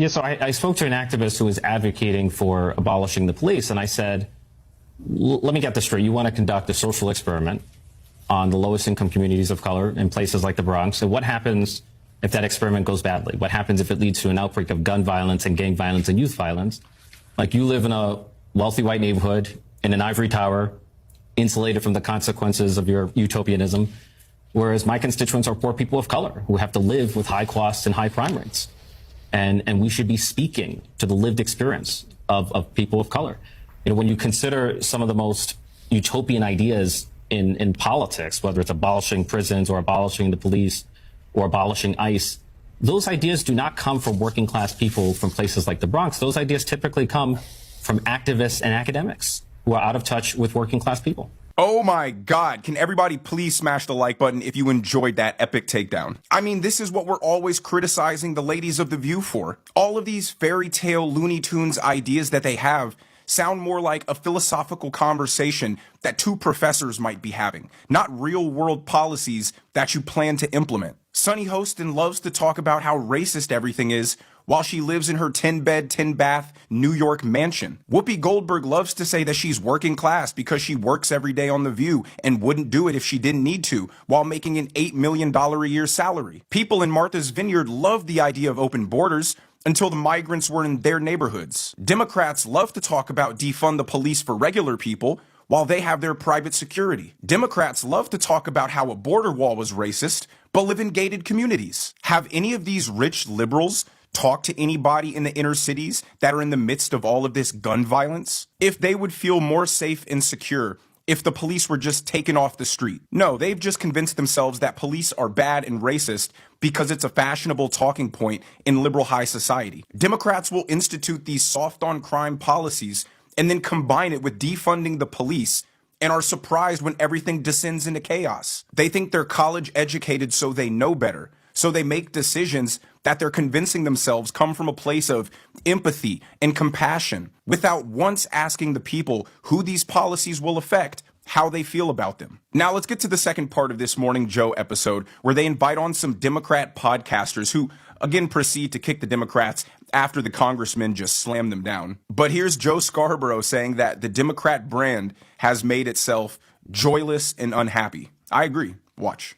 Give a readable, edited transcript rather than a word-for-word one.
Yeah, so I spoke to an activist who was advocating for abolishing the police, and I said, let me get this straight. You want to conduct a social experiment on the lowest income communities of color in places like the Bronx. And what happens if that experiment goes badly? What happens if it leads to an outbreak of gun violence and gang violence and youth violence? Like, you live in a wealthy white neighborhood in an ivory tower, insulated from the consequences of your utopianism, whereas my constituents are poor people of color who have to live with high costs and high crime rates. And we should be speaking to the lived experience of people of color. You know, when you consider some of the most utopian ideas in politics, whether it's abolishing prisons or abolishing the police or abolishing ICE, those ideas do not come from working class people from places like the Bronx. Those ideas typically come from activists and academics who are out of touch with working class people. Oh my God, can everybody please smash the like button if you enjoyed that epic takedown? I mean, this is what we're always criticizing the ladies of The View for. All of these fairy tale Looney Tunes ideas that they have sound more like a philosophical conversation that two professors might be having, not real world policies that you plan to implement. Sunny Hostin loves to talk about how racist everything is while she lives in her 10-bed, 10-bath New York mansion. Whoopi Goldberg loves to say that she's working class because she works every day on The View and wouldn't do it if she didn't need to, while making an $8 million a year salary. People in Martha's Vineyard love the idea of open borders until the migrants were in their neighborhoods. Democrats love to talk about defund the police for regular people while they have their private security. Democrats love to talk about how a border wall was racist, but live in gated communities. Have any of these rich liberals talk to anybody in the inner cities that are in the midst of all of this gun violence? If they would feel more safe and secure if the police were just taken off the street. No, they've just convinced themselves that police are bad and racist because it's a fashionable talking point in liberal high society. Democrats will institute these soft on crime policies and then combine it with defunding the police and are surprised when everything descends into chaos. They think they're college educated, so they know better. So they make decisions that they're convincing themselves come from a place of empathy and compassion without once asking the people who these policies will affect how they feel about them. Now let's get to the second part of this Morning Joe episode, where they invite on some Democrat podcasters who again proceed to kick the Democrats after the congressman just slammed them down. But here's Joe Scarborough saying that the Democrat brand has made itself joyless and unhappy. I agree. Watch.